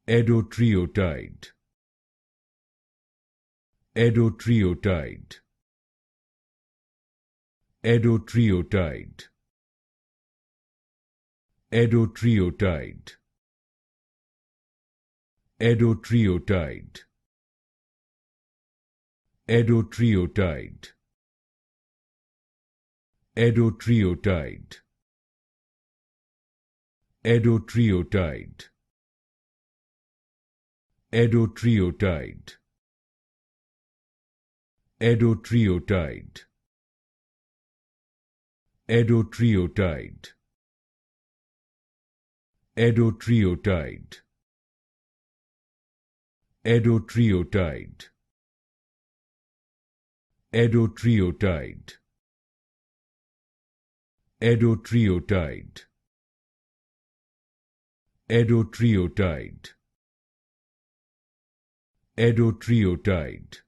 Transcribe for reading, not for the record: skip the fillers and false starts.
Edotreotide. Edotreotide. Edotreotide. Edotreotide. Edotreotide. Edotreotide. Edotreotide. Edotreotide. Edotreotide. Edotreotide. Edotreotide. Edotreotide. Edotreotide. Edotreotide. Edotreotide. Edotreotide. Edotreotide.